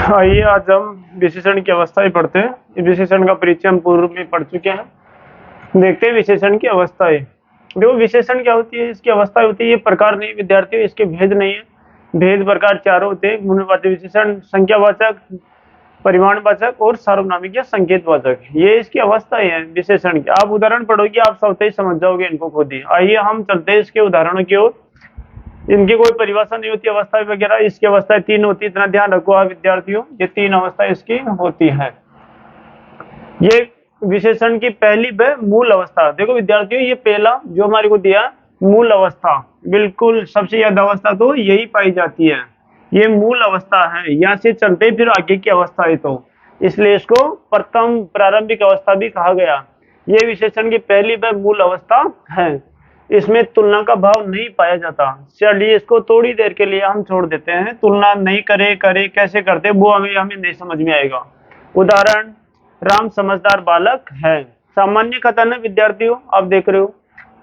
आइए आज हम विशेषण की अवस्थाएं पढ़ते हैं। ये विशेषण का परिचय हम पूर्व में पढ़ चुके हैं। देखते हैं विशेषण की अवस्थाएं। देखो विशेषण क्या होती है, इसकी अवस्थाएं होती है। ये प्रकार नहीं विद्यार्थियों, इसके भेद नहीं है। भेद प्रकार चार होते हैं: गुणवाचक विशेषण, संख्यावाचक, परिमाणवाचक और सार्वनामिक या संकेतवाचक। ये इसकी अवस्थाएं हैं विशेषण की। आप उदाहरण पढ़ोगे आप स्वतः ही समझ जाओगे इनको खुद ही। आइए हम चलते हैं इसके उदाहरणों की ओर। इनकी कोई परिभाषा नहीं होती अवस्था वगैरह। इसकी अवस्थाएं तीन होती है, इतना ध्यान रखो आप विद्यार्थियों। ये तीन अवस्थाएं इसकी होती है। ये विशेषण की पहली व मूल अवस्था। देखो विद्यार्थियों, ये पहला जो हमारे को दिया मूल अवस्था, बिल्कुल सबसे ज्यादा अवस्था तो यही पाई जाती है। ये मूल अवस्था है। यहाँ से चलते फिर आगे की अवस्था है, तो इसलिए इसको प्रथम प्रारंभिक अवस्था भी कहा गया। ये विशेषण की पहली व मूल अवस्था है। इसमें तुलना का भाव नहीं पाया जाता। चलिए इसको थोड़ी देर के लिए हम छोड़ देते हैं। तुलना नहीं करे करे कैसे करते वो हमें नहीं समझ में आएगा। उदाहरण, राम समझदार बालक है। सामान्य कथन है विद्यार्थियों, आप देख रहे हो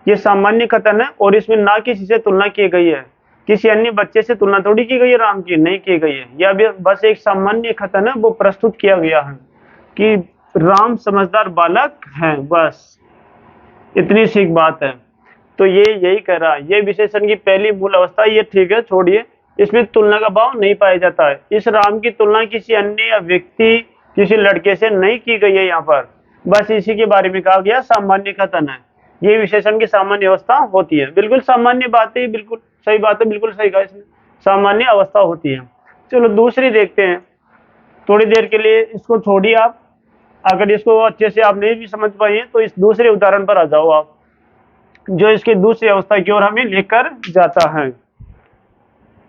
ये सामान्य कथन है और इसमें ना किसी से तुलना की गई है, किसी अन्य बच्चे से तुलना थोड़ी की गई है, राम की नहीं की गई है। यह भी बस एक सामान्य कथन है, वो प्रस्तुत किया गया है कि राम समझदार बालक है, बस इतनी सी बात है। तो ये यही कह रहा है, ये विशेषण की पहली मूल अवस्था। ये ठीक है, छोड़िए। इसमें तुलना का भाव नहीं पाया जाता है। इस राम की तुलना किसी अन्य व्यक्ति, किसी लड़के से नहीं की गई है। यहाँ पर बस इसी के बारे में कहा गया सामान्य कथन है। ये विशेषण की सामान्य अवस्था होती है। बिल्कुल सामान्य बात है, बिल्कुल सही बात है, बिल्कुल सही कहा इसने, सामान्य अवस्था होती है। चलो दूसरी देखते हैं। थोड़ी देर के लिए इसको छोड़िए आप। अगर इसको अच्छे से आप नहीं भी समझ पाए तो इस दूसरे उदाहरण पर आ जाओ आप, जो इसकी दूसरी अवस्था की ओर हमें लेकर जाता है।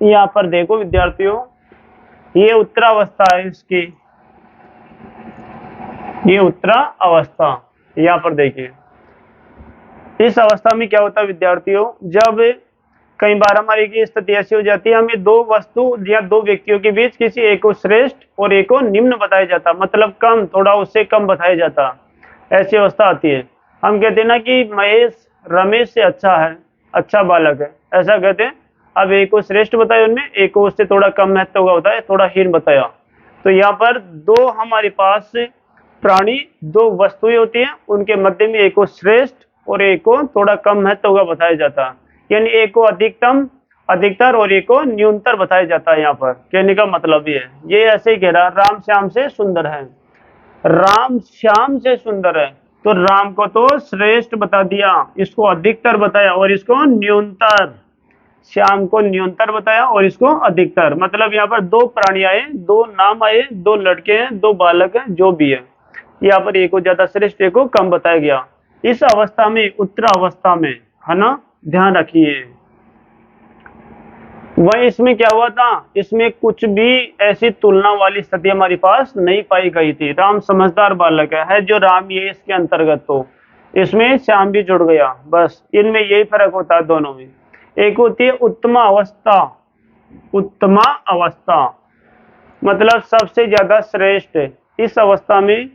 यहाँ पर देखो विद्यार्थियों, ये उत्तरावस्था है इसकी, ये उत्तरा अवस्था। यहाँ पर देखिए इस अवस्था में क्या होता है विद्यार्थियों, जब कई बार हमारी की स्थिति ऐसी हो जाती है, हमें दो वस्तु या दो व्यक्तियों के बीच किसी एक को श्रेष्ठ और एक को निम्न बताया जाता, मतलब कम, थोड़ा उससे कम बताया जाता। ऐसी अवस्था आती है। हम कहते हैं ना कि महेश रमेश से अच्छा है, अच्छा बालक है, ऐसा कहते हैं। अब एक को श्रेष्ठ बताया उनमें, एक को उससे थोड़ा कम महत्व का बताया, थोड़ा हीन बताया। तो यहाँ पर दो हमारे पास प्राणी, दो वस्तुएं होती हैं, उनके मध्य में एक को श्रेष्ठ और एक को थोड़ा कम महत्व का बताया जाता है। यानी एक को अधिकतम, अधिकतर और एक को न्यूनतर बताया जाता है। यहाँ पर कहने का मतलब ये ऐसे ही कह रहा, राम श्याम से सुंदर है। राम श्याम से सुंदर है, तो राम को तो श्रेष्ठ बता दिया, इसको अधिकतर बताया और इसको न्यूनतर। श्याम को न्यूनतर बताया और इसको अधिकतर। मतलब यहाँ पर दो प्राणी आए, दो नाम आए, दो लड़के हैं, दो बालक हैं, जो भी है। यहाँ पर एक को ज्यादा श्रेष्ठ, एक को कम बताया गया। इस अवस्था में, उत्तरा अवस्था में, है ना, ध्यान रखिए। वही इसमें क्या हुआ था, इसमें कुछ भी ऐसी तुलना वाली स्थिति हमारे पास नहीं पाई गई थी। राम समझदार बालक है जो राम, ये इसके अंतर्गत, तो इसमें श्याम भी जुड़ गया। बस इनमें यही फर्क होता है दोनों में। एक होती है उत्तमा अवस्था। उत्तमा अवस्था मतलब सबसे ज्यादा श्रेष्ठ। इस अवस्था में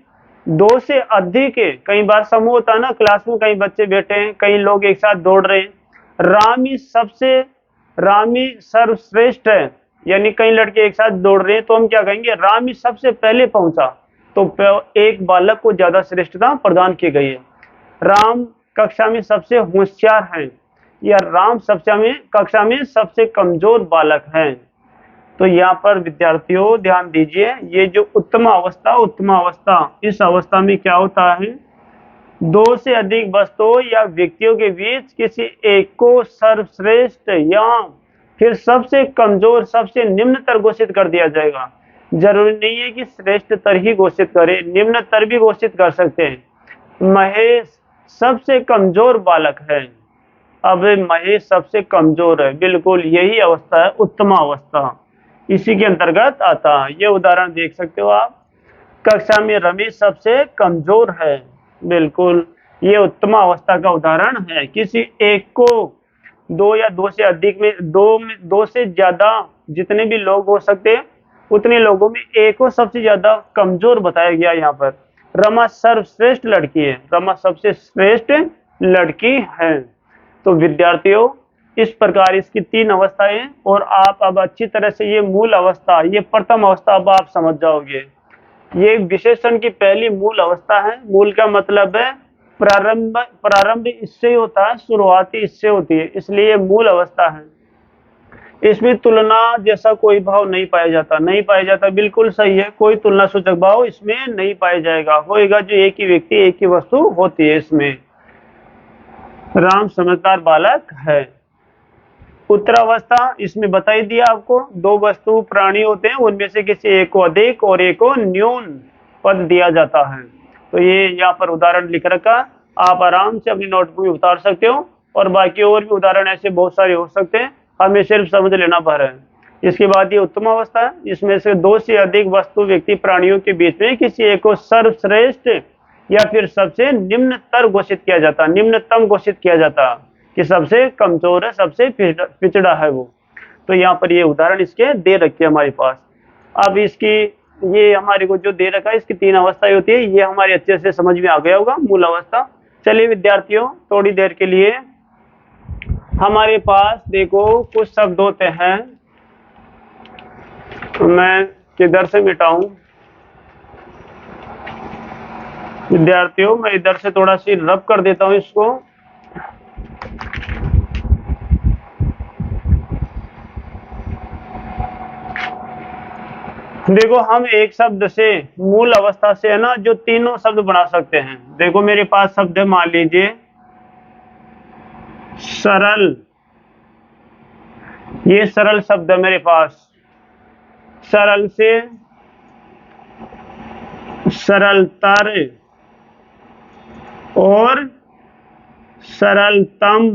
दो से अधिक, कई बार समूह होता है ना, क्लास में कई बच्चे बैठे हैं, कई लोग एक साथ दौड़ रहे हैं, राम ही सर्वश्रेष्ठ है, यानी कई लड़के एक साथ दौड़ रहे हैं, तो हम क्या कहेंगे, राम ही सबसे पहले पहुंचा, तो एक बालक को ज्यादा श्रेष्ठता प्रदान की गई है। राम कक्षा में सबसे होशियार है, या राम कक्षा में सबसे कमजोर बालक है। तो यहाँ पर विद्यार्थियों ध्यान दीजिए, ये जो उत्तम अवस्था, इस अवस्था में क्या होता है, दो से अधिक वस्तुओं या व्यक्तियों के बीच किसी एक को सर्वश्रेष्ठ या फिर सबसे कमजोर, सबसे निम्नतर घोषित कर दिया जाएगा। जरूरी नहीं है कि श्रेष्ठतर ही घोषित करे, निम्नतर भी घोषित कर सकते हैं। महेश सबसे कमजोर बालक है। अब महेश सबसे कमजोर है, बिल्कुल यही अवस्था है उत्तम अवस्था, इसी के अंतर्गत आता है। ये उदाहरण देख सकते हो आप। कक्षा में रमेश सबसे कमजोर है, बिल्कुल ये उत्तम अवस्था का उदाहरण है। किसी एक को, दो या दो से अधिक में, दो से ज्यादा जितने भी लोग हो सकते हैं, उतने लोगों में एक को सबसे ज्यादा कमजोर बताया गया। यहाँ पर रमा सर्वश्रेष्ठ लड़की है, रमा सबसे श्रेष्ठ लड़की है। तो विद्यार्थियों इस प्रकार इसकी 3 अवस्थाएं, और आप अब अच्छी तरह से ये मूल अवस्था, ये प्रथम अवस्था अब आप समझ जाओगे। ये विशेषण की पहली मूल अवस्था है। मूल का मतलब है प्रारंभ, प्रारंभ इससे ही होता है, शुरुआती इससे होती है, इसलिए ये मूल अवस्था है। इसमें तुलना जैसा कोई भाव नहीं पाया जाता, नहीं पाया जाता, बिल्कुल सही है, कोई तुलना सूचक भाव इसमें नहीं पाया जाएगा, होएगा जो एक ही व्यक्ति एक ही वस्तु होती है। इसमें राम समझदार बालक है। उत्तरावस्था इसमें बताई दिया आपको, 2 वस्तु प्राणी होते हैं, उनमें से किसी एक को अधिक और एक को न्यून पद दिया जाता है। तो ये यहाँ पर उदाहरण लिख रखा, आप आराम से अपनी नोटबुक में उतार सकते हो, और बाकी और भी उदाहरण ऐसे बहुत सारे हो सकते हैं, हमें सिर्फ समझ लेना भर है। इसके बाद ये उत्तम अवस्था है, इसमें से 2 से अधिक वस्तु व्यक्ति प्राणियों के बीच में किसी एक को सर्वश्रेष्ठ या फिर सबसे निम्नतर घोषित किया जाता, निम्नतम घोषित किया जाता, कि सबसे कमजोर है, सबसे पिछड़ा है वो। तो यहाँ पर ये उदाहरण इसके दे रखे हमारे पास। अब इसकी ये हमारे को जो दे रखा है, इसकी 3 अवस्थाएं होती है, ये हमारे अच्छे से समझ में आ गया होगा, मूल अवस्था। चलिए विद्यार्थियों, थोड़ी देर के लिए हमारे पास देखो कुछ शब्द होते हैं, मैं किधर से मिटाऊं विद्यार्थियों, मैं इधर से थोड़ा सी रब कर देता हूं इसको। देखो हम एक शब्द से, मूल अवस्था से है ना, जो तीनों शब्द बना सकते हैं। देखो मेरे पास शब्द है, मान लीजिए सरल, ये सरल शब्द है मेरे पास। सरल से सरलतर और सरलतम,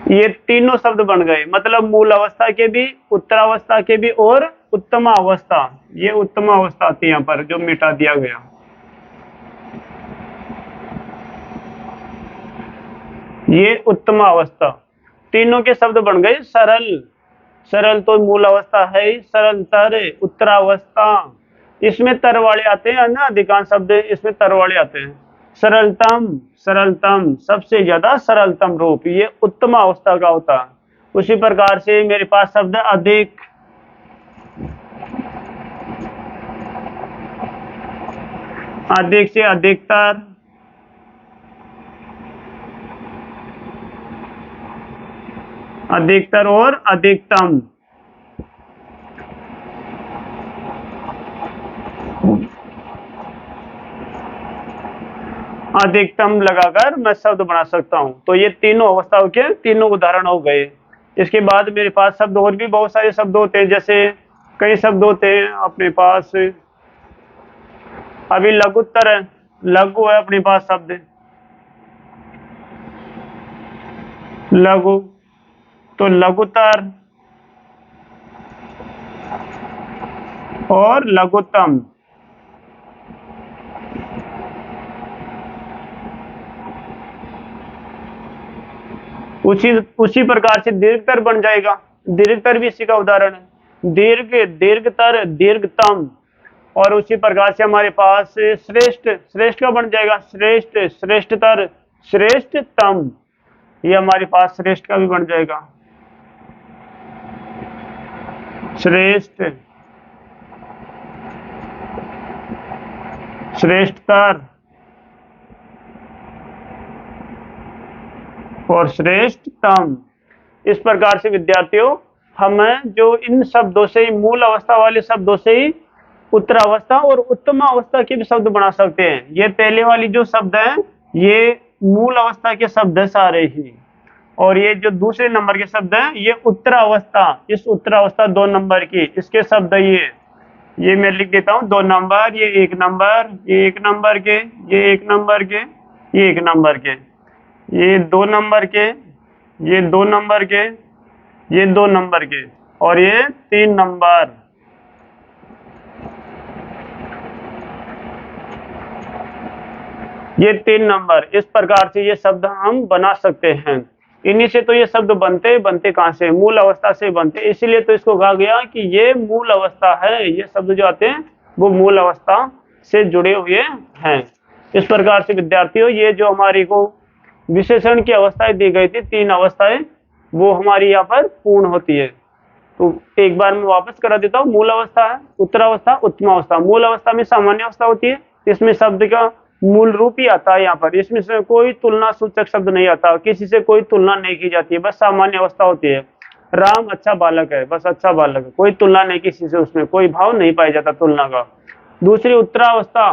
ये तीनों शब्द बन गए, मतलब मूल अवस्था के भी, उत्तरावस्था के भी, और उत्तम अवस्था। ये उत्तम अवस्था थी यहाँ पर जो मिटा दिया गया। ये उत्तम अवस्था, तीनों के शब्द बन गए। सरल, सरल तो मूल अवस्था है ही, सरलतर, उत्तरावस्था, इसमें तर वाले आते हैं ना, अधिकांश शब्द इसमें तर वाले आते हैं। सरलतम, सरलतम, सबसे ज्यादा सरलतम रूप, ये उत्तम अवस्था का होता है। उसी प्रकार से मेरे पास शब्द अधिक, अधिक से अधिकतर, अधिकतर और अधिकतम, अधिकतम लगाकर मैं शब्द बना सकता हूं। तो ये तीनों अवस्थाओं के तीनों उदाहरण हो गए। इसके बाद मेरे पास शब्द और भी बहुत सारे शब्द होते हैं, जैसे कई शब्द होते हैं अपने पास। अभी लघुत्तर है, लघु है अपने पास शब्द, लघु, तो लघुत्तर और लघुत्तम। उसी प्रकार से दीर्घतर बन जाएगा, दीर्घतर भी इसी का उदाहरण है। दीर्घ, दीर्घतर, दीर्घतम। और उसी प्रकार से हमारे पास श्रेष्ठ, श्रेष्ठ का बन जाएगा श्रेष्ठ, श्रेष्ठतर, श्रेष्ठतम, ये हमारे पास श्रेष्ठ का भी बन जाएगा, श्रेष्ठ, श्रेष्ठतर और श्रेष्ठतम। इस प्रकार से विद्यार्थियों, हमें जो इन शब्दों से ही, मूल अवस्था वाले शब्दों से ही उत्तरावस्था और उत्तम अवस्था के भी शब्द बना सकते हैं। ये पहले वाली जो शब्द है, ये मूल अवस्था के शब्द है सारे ही, और ये जो दूसरे नंबर के शब्द हैं, ये उत्तरावस्था, इस उत्तरावस्था 2 नंबर की, इसके शब्द ये मैं लिख देता हूँ 2 नंबर, ये 1 नंबर, ये 1 नंबर के, ये 1 नंबर के, ये 1 नंबर के, ये 2 नंबर के, ये 2 नंबर के, ये 2 नंबर के, और ये 3 नंबर। ये 3 नंबर। इस प्रकार से ये शब्द हम बना सकते हैं। इन्हीं से तो ये शब्द बनते कहाँ से, मूल अवस्था से बनते, इसीलिए तो इसको कहा गया कि ये मूल अवस्था है। ये शब्द जो आते हैं वो मूल अवस्था से जुड़े हुए हैं। इस प्रकार से विद्यार्थियों, ये जो हमारी को विशेषण की अवस्थाएं दी गई थी, 3 अवस्थाएं, वो हमारी यहाँ पर पूर्ण होती है। तो एक बार मैं वापस करा देता हूँ। मूल अवस्था है, उत्तरावस्था, उत्तम अवस्था। मूल अवस्था में सामान्य अवस्था होती है, इसमें शब्द का मूल रूप ही आता है यहाँ पर, इसमें से कोई तुलना सूचक शब्द नहीं आता, किसी से कोई तुलना नहीं की जाती है, बस सामान्य अवस्था होती है। राम अच्छा बालक है, बस अच्छा बालक है, कोई तुलना नहीं किसी से, उसमें कोई भाव नहीं पाया जाता तुलना का। दूसरी उत्तरावस्था,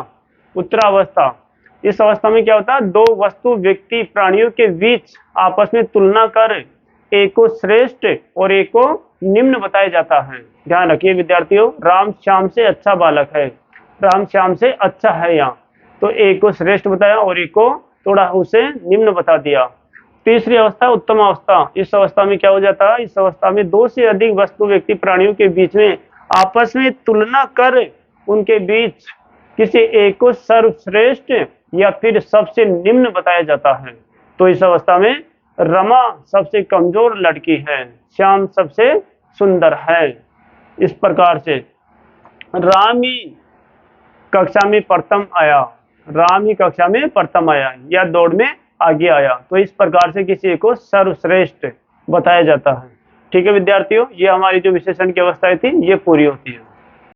उत्तरावस्था, इस अवस्था में क्या होता है, दो वस्तु, व्यक्ति, प्राणियों के बीच आपस में तुलना कर एक को श्रेष्ठ और एक को निम्न बताया जाता है। ध्यान रखिए विद्यार्थियों, राम श्याम से अच्छा बालक है, राम श्याम से अच्छा है यहाँ, तो एक को श्रेष्ठ बताया और एक को थोड़ा उसे निम्न बता दिया। तीसरी अवस्था उत्तम अवस्था, इस अवस्था में क्या हो जाता है, इस अवस्था में दो से अधिक वस्तु, व्यक्ति, प्राणियों के बीच में आपस में तुलना कर उनके बीच किसी एक को सर्वश्रेष्ठ या फिर सबसे निम्न बताया जाता है। तो इस अवस्था में रमा सबसे कमजोर लड़की है, श्याम सबसे सुंदर है। इस प्रकार से राम ही कक्षा में प्रथम आया, राम ही कक्षा में प्रथम आया या दौड़ में आगे आया, तो इस प्रकार से किसी को सर्वश्रेष्ठ बताया जाता है। ठीक है विद्यार्थियों, ये हमारी जो विशेषण की अवस्थाएं थी ये पूरी होती है।